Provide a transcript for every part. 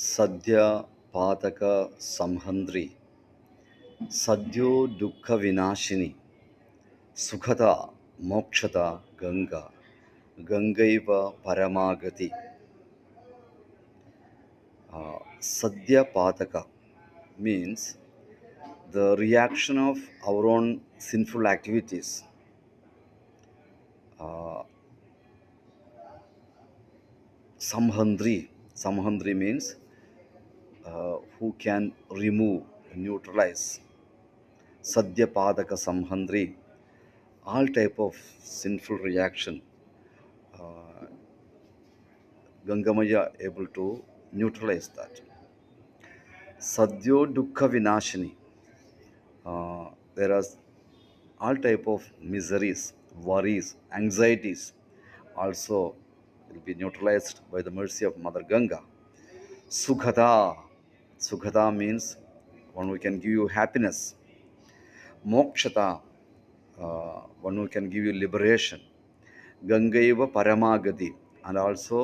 Sadya പാതക സംഹന്ത്രി സദ്യോ ദുഃഖവിനാശിനി സുഖത മോക്ഷത Ganga ഗംഗൈവ പരമാഗതി. Sadhya Pataka means the reaction of our own sinful activities. Uh, Samhandri means who can remove, neutralize. Sadhya Pataka Samhandri, all type of sinful reaction. Gangamaya able to neutralize that. Sadhyo Dukkha Vinashini. There are all type of miseries, worries, anxieties also will be neutralized by the mercy of Mother Ganga. Sukhata. Sukhata means one who can give you happiness. Mokshata, one who can give you liberation. Gangaiva Paramagati, and also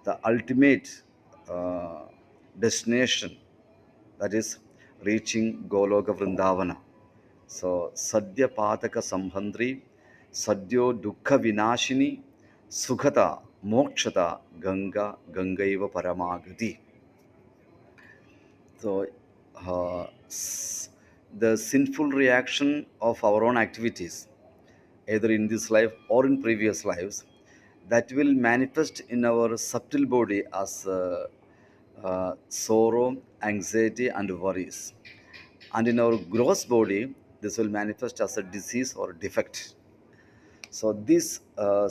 the ultimate destination, that is reaching Goloka Vrindavana. So, Sadhya Pataka Samhandri, Sadhyo Dukkha Vinashini, Sukhata, Mokshata, Ganga, Gangaiva Paramagati. So, the sinful reaction of our own activities, either in this life or in previous lives, that will manifest in our subtle body as sorrow, anxiety, and worries. And in our gross body, this will manifest as a disease or defect. So, these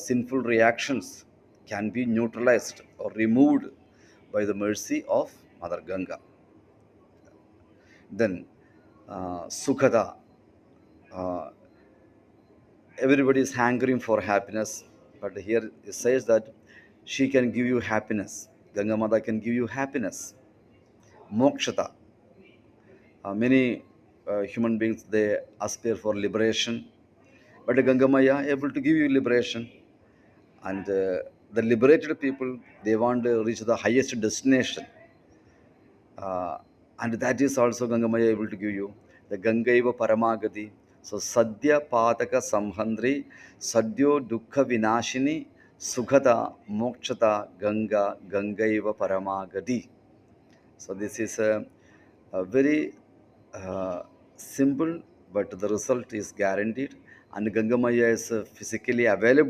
sinful reactions can be neutralized or removed by the mercy of Mother Ganga. Then, Sukhada. Uh, Everybody is hankering for happiness, but here it says that she can give you happiness. Ganga Mata can give you happiness. Mokshata. Many human beings, they aspire for liberation, but Ganga Maya able to give you liberation. And the liberated people, they want to reach the highest destination. uh, and that is also Gangamaya able to give you. The Gangaiva Paramagati. So Sadhya Pataka Samhandri, Sadhyo Dukkha Vinashini, Sukhata Mokshata Ganga, Gangaiva Paramagati. So this is a very simple, but the result is guaranteed. And Gangamaya is physically available